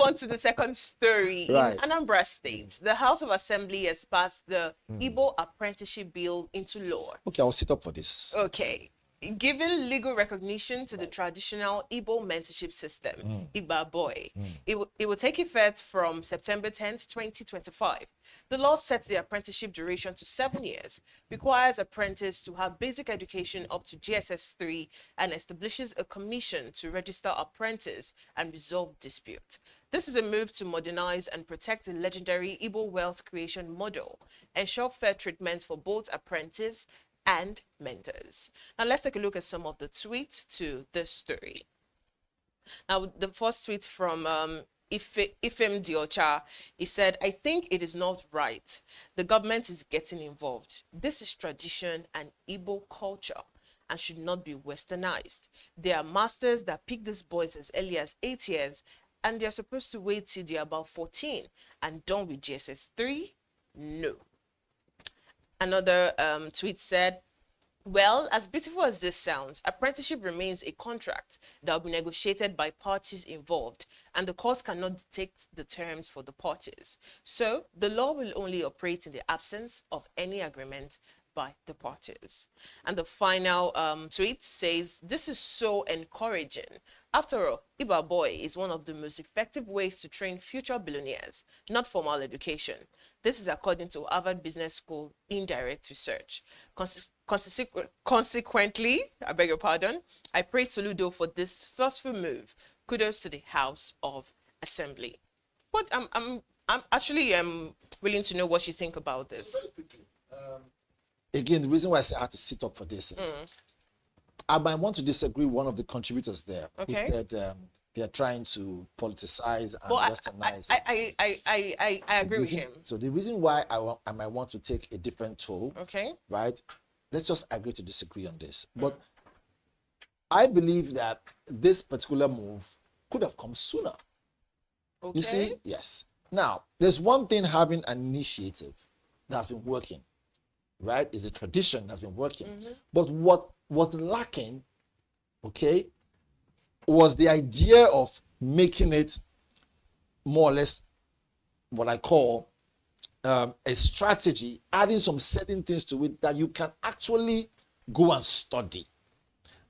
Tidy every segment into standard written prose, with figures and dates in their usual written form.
on to the second story. Right. In Anambra State, the House of Assembly has passed the Igbo Apprenticeship Bill into law. Okay, I'll sit up for this. Okay. Giving legal recognition to the traditional Igbo mentorship system, Igba Boy. It will take effect from September 10th, 2025. The law sets the apprenticeship duration to 7 years, requires apprentices to have basic education up to GSS 3, and establishes a commission to register apprentices and resolve disputes. This is a move to modernize and protect the legendary Igbo wealth creation model, ensure fair treatment for both apprentices and mentors. Now let's take a look at some of the tweets to this story. Now the first tweet from Ifem Diocha, he said, I think it is not right. The government is getting involved. This is tradition and Igbo culture and should not be westernized. There are masters that pick these boys as early as 8 years and they're supposed to wait till they're about 14 and done with GSS 3? No. Another tweet said, well, as beautiful as this sounds, apprenticeship remains a contract that will be negotiated by parties involved, and the courts cannot dictate the terms for the parties. So, the law will only operate in the absence of any agreement by the parties. And the final tweet says, this is so encouraging. After all, Igba Boy is one of the most effective ways to train future billionaires, not formal education. This is according to Harvard Business School indirect research. Consequently, I beg your pardon, I praise Soludo for this thoughtful move. Kudos to the House of Assembly. But I'm actually willing to know what you think about this. So very quickly, again, the reason why I say I had to sit up for this is I might want to disagree with one of the contributors there. Okay. Who said they are trying to politicize and westernize. I agree with him. So the reason why I might want to take a different toll, Okay. right? Let's just agree to disagree on this. But I believe that this particular move could have come sooner. Okay. You see? Yes. Now, there's one thing having an initiative that's been working, right? Is a tradition that's been working. But what was lacking, okay, was the idea of making it more or less what I call a strategy, adding some certain things to it that you can actually go and study.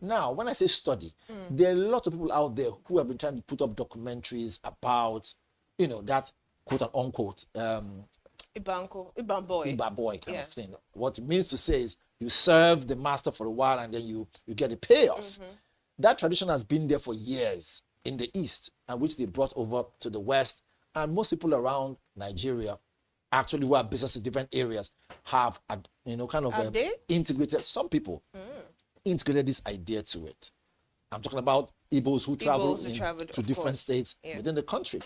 Now, when I say study, there are a lot of people out there who have been trying to put up documentaries about, you know, that quote and unquote Igba Boy. Igba Boy kind of thing. What it means to say is you serve the master for a while and then you get a payoff. That tradition has been there for years in the East, and which they brought over to the West. And most people around Nigeria, actually who have businesses in different areas, have integrated. Some people integrated this idea to it. I'm talking about Igbos who travel to different states within the country.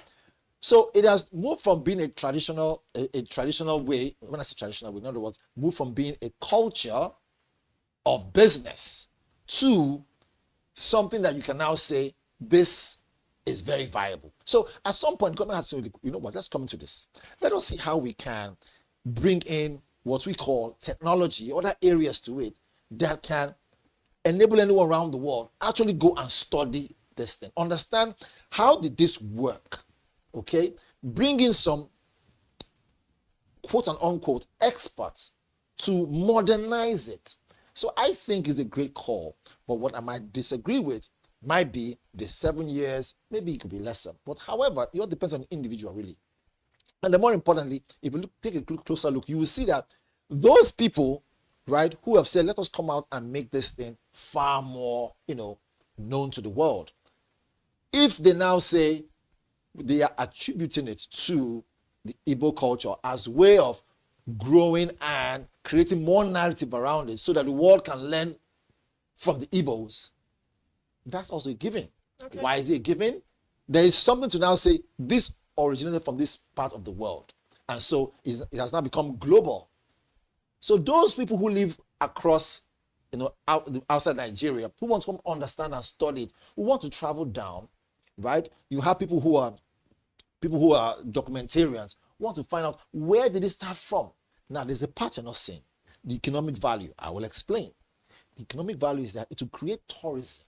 So it has moved from being a traditional way. When I say traditional way, in other words, moved from being a culture of business to something that you can now say this is very viable. So at some point, government has to say, you know what, let's come into this. Let us see how we can bring in what we call technology, other areas to it that can enable anyone around the world actually go and study this thing. Understand how did this work? Okay, bring in some quote and unquote experts to modernize it. So I think it's a great call, but what I might disagree with might be the 7 years, maybe it could be lesser. But however, it all depends on the individual really. And the more importantly, if you take a closer look, you will see that those people, right, who have said, let us come out and make this thing far more, known to the world. If they now say they are attributing it to the Igbo culture as a way of growing and creating more narrative around it so that the world can learn from the Igbos, that's also a given. Okay. Why is it a given? There is something to now say this originated from this part of the world. And so it has now become global. So those people who live across, outside Nigeria, who want to come understand and study it, who want to travel down, right? You have people who are documentarians, want to find out where did it start from. Now, there's a part you're not seeing. The economic value. I will explain. The economic value is that it will create tourism.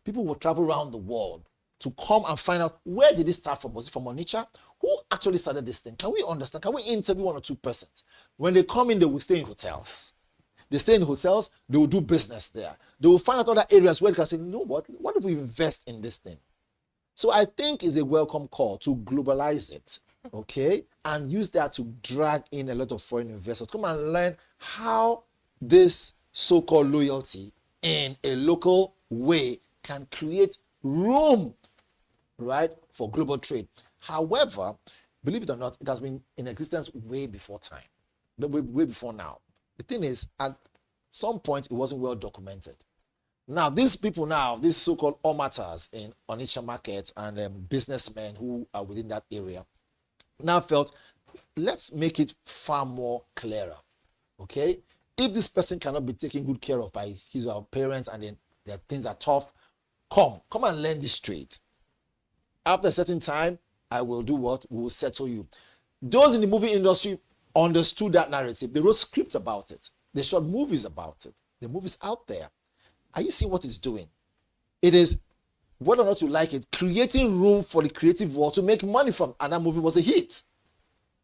People will travel around the world to come and find out, where did it start from? Was it from Onitsha? Who actually started this thing? Can we understand? Can we interview 1 or 2 persons? When they come in, they will stay in hotels. They stay in hotels, they will do business there. They will find out other areas where they can say, you know what if we invest in this thing? So I think it's a welcome call to globalize it, okay? And use that to drag in a lot of foreign investors. Come and learn how this so-called loyalty in a local way can create room, right, for global trade. However, believe it or not, it has been in existence way before time, way before now. The thing is, at some point, it wasn't well documented. Now, these people now, these so-called omaters in Onitsha market and businessmen who are within that area, now felt, let's make it far more clearer, okay? If this person cannot be taken good care of by his or her parents and then their things are tough, come and learn this trade. After a certain time, I will do what? We will settle you. Those in the movie industry understood that narrative. They wrote scripts about it. They shot movies about it. The movie's out there. Are you seeing what it's doing? It is, whether or not you like it, creating room for the creative world to make money from. And that movie was a hit.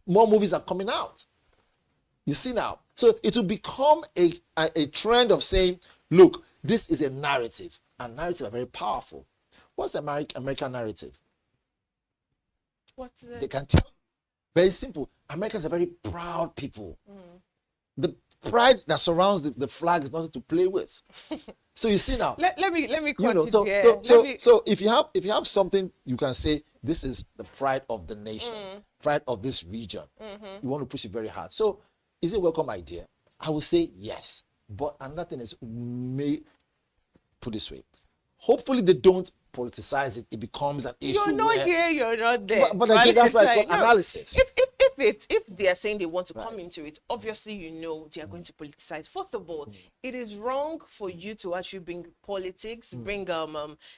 More movies are coming out. You see now. So it will become a trend of saying, look, this is a narrative. And narratives are very powerful. What's the American narrative? What's it? They can tell. Very simple. Americans are very proud people. The pride that surrounds the flag is nothing to play with. So you see now. Let me You know, so if you have something you can say, this is the pride of the nation, pride of this region. You want to push it very hard. So is it a welcome idea? I will say yes. But another thing is, may put this way. Hopefully they don't politicize it. It becomes an issue. You're not here, you're not there. But again, that's why it's called analysis. If they are saying they want to come into it, obviously you know they are going to politicize. First of all, it is wrong for you to actually bring politics, bring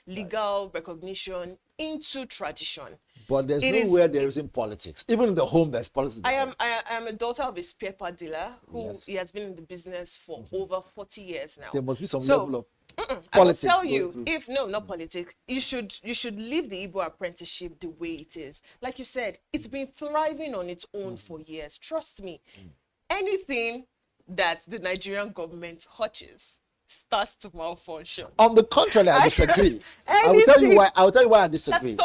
legal recognition into tradition. But there's nowhere there isn't politics. Even in the home, there's politics. I am a daughter of a spare part dealer who he has been in the business for over 40 years now. There must be some level of I will tell you, if no, not politics, you should leave the Igbo Apprenticeship the way it is. Like you said, it's been thriving on its own for years. Trust me, anything that the Nigerian government touches starts to malfunction. On the contrary, I disagree. I will tell you why I disagree.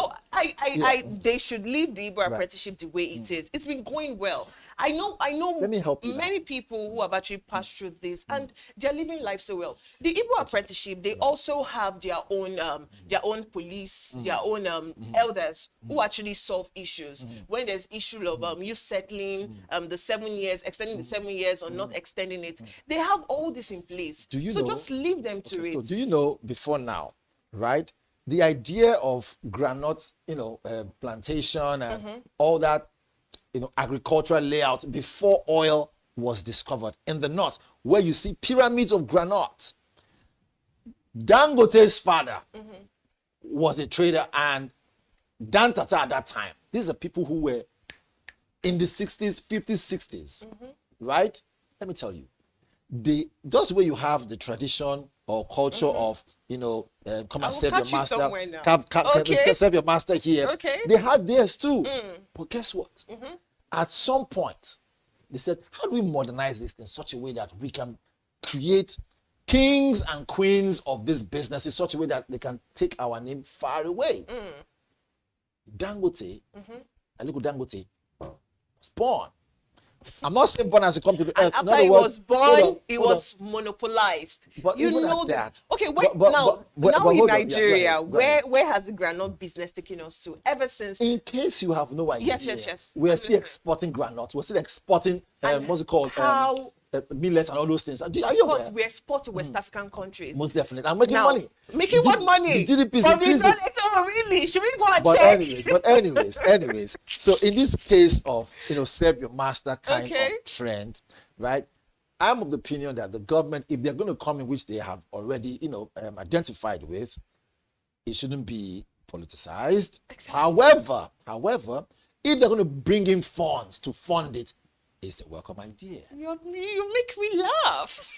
They should leave the Igbo Apprenticeship the way it is. It's been going well. I know Let me help you many people who have actually passed through this and they're living life so well. The Igbo Apprenticeship, they also have their own police, their own elders who actually solve issues. When there's issue of you settling the 7 years, extending the 7 years or not extending it, they have all this in place. Do you so know, just leave them to it. So do you know, before now, right? The idea of granite, plantation and all that, agricultural layout before oil was discovered in the north, where you see pyramids of granite. Dangote's father was a trader, and Dan Tata at that time. These are people who were in the 60s, 50s, 60s, right? Let me tell you, just where you have the tradition or culture of, come and serve your master, serve your master here. Okay. They had theirs too. But guess what? At some point, they said, how do we modernize this in such a way that we can create kings and queens of this business in such a way that they can take our name far away? Dangote, Aliko Dangote, was born. I'm not saying born as a come to the earth. After he was born, he was monopolized. But you even know at that. Okay, wait. Now in Nigeria, where has the granite business taken us to? Ever since. In case you have no idea. Yes. We're still exporting granite. We're still exporting what's it called? Millets and all those things. Are you aware? We export to West African countries. Most definitely. I'm making money. Making what money? The GDP is increasing. Really? Should we go and But check? anyways. So in this case of, serve your master kind Okay. of trend, right? I'm of the opinion that the government, if they're going to come in, which they have already, identified with, it shouldn't be politicized. Exactly. However, if they're going to bring in funds to fund it, it's a welcome idea. You make me laugh.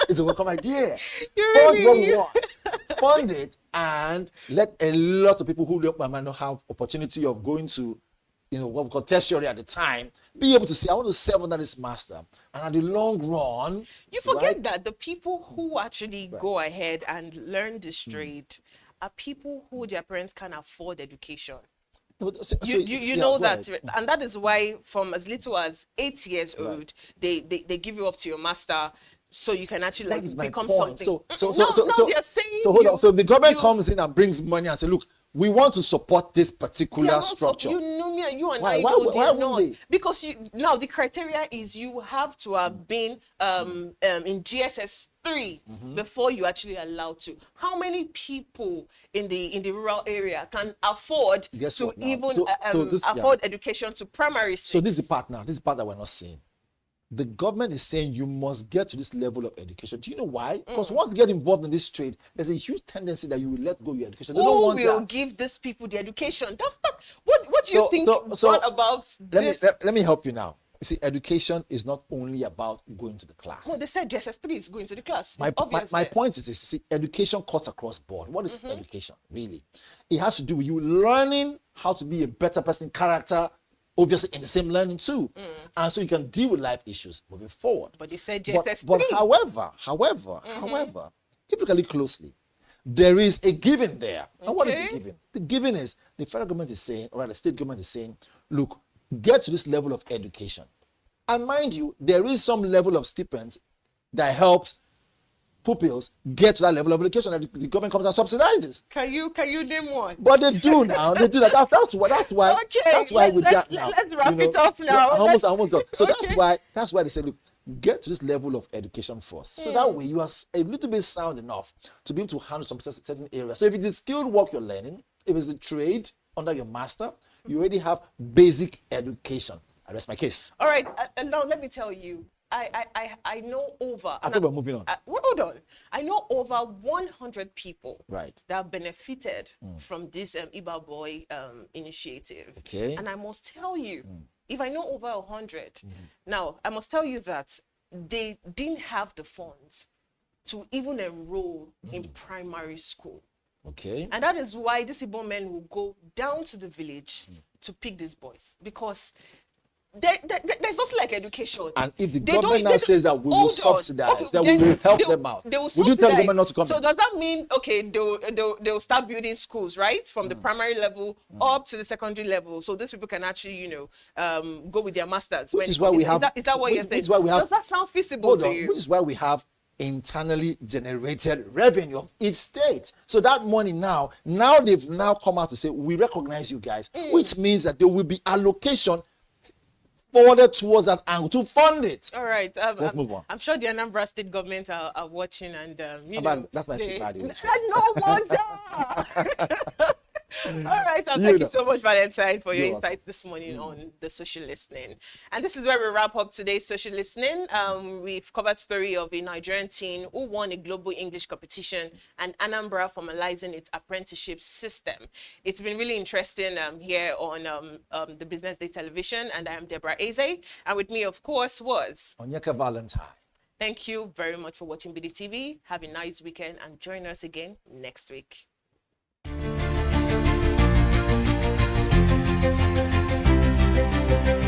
It's a welcome idea. You really Fund what we want. fund it, and let a lot of people who might not have opportunity of going to, what we call tertiary at the time, be able to say, I want to serve under this master. And at the long run, you forget that the people who actually go ahead and learn this trade are people who their parents can afford education. You know that, and that is why from as little as 8 years old, they give you up to your master, so you can actually like become something. So they're saying hold on. So the government comes in and brings money and say, look, we want to support this particular structure. You know me and you and I why know they're not. they? Because now the criteria is you have to have been in GSS 3 before you actually allowed to. How many people in the rural area can afford to even afford education to primary state? So this is the part now. This is the part that we're not seeing. The government is saying you must get to this level of education. Do you know why? Because once you get involved in this trade, there's a huge tendency that you will let go of your education. They don't want will that. give these people the education? That's not what do you think about this? Let me help you now. You see, education is not only about going to the class. No, they said GSS 3 is going to the class. My point is this: see, education cuts across board. What is education really? It has to do with you learning how to be a better person, character, obviously in the same learning too, and so you can deal with life issues moving forward. But you said GSS 3. But however, if you look closely, there is a given there. And what is the given? The given is the federal government is saying, or the state government is saying, look, get to this level of education. And mind you, there is some level of stipends that helps pupils get to that level of education that the government comes and subsidizes. Can you name one? But they do now. They do that. That's why. Okay, that's why we got now. Let's wrap it up now. Almost done. So that's why they say, look, get to this level of education first. So that way you are a little bit sound enough to be able to handle some certain areas. So if it is skilled work you're learning, if it's a trade under your master, you already have basic education. I rest my case. All right. Now let me tell you. I know over. I think we're moving on. Hold on. I know over 100 people that have benefited from this Igba Boy initiative. Okay. And I must tell you, if I know over 100, now I must tell you that they didn't have the funds to even enroll in primary school. Okay. And that is why these Igbo men will go down to the village to pick these boys, because there's nothing like education. And if the government now says that we will subsidize, then we will help them out. They will Would you tell the government not to come? So does that mean, okay, they'll start building schools, right? From the primary level up to the secondary level. So these people can actually, go with their masters. Which is why we have. Is that what you're saying? Does that sound feasible to you? Which is why we have internally generated revenue of each state. So that money now they've now come out to say, we recognize you guys, which means that there will be allocation forwarded towards that angle to fund it. All right. Let's move on. I'm sure the Anambra State government are watching, and that's my state party. No wonder. All right, thank you so much, Valentine, for your insight this morning on the social listening. And this is where we wrap up today's social listening. We've covered story of a Nigerian teen who won a global English competition and Anambra formalizing its apprenticeship system. It's been really interesting here on the BusinessDay television, and I am Deborah Eze. And with me, of course, was Onyeka Valentine. Thank you very much for watching BDTV. Have a nice weekend and join us again next week. Thank you.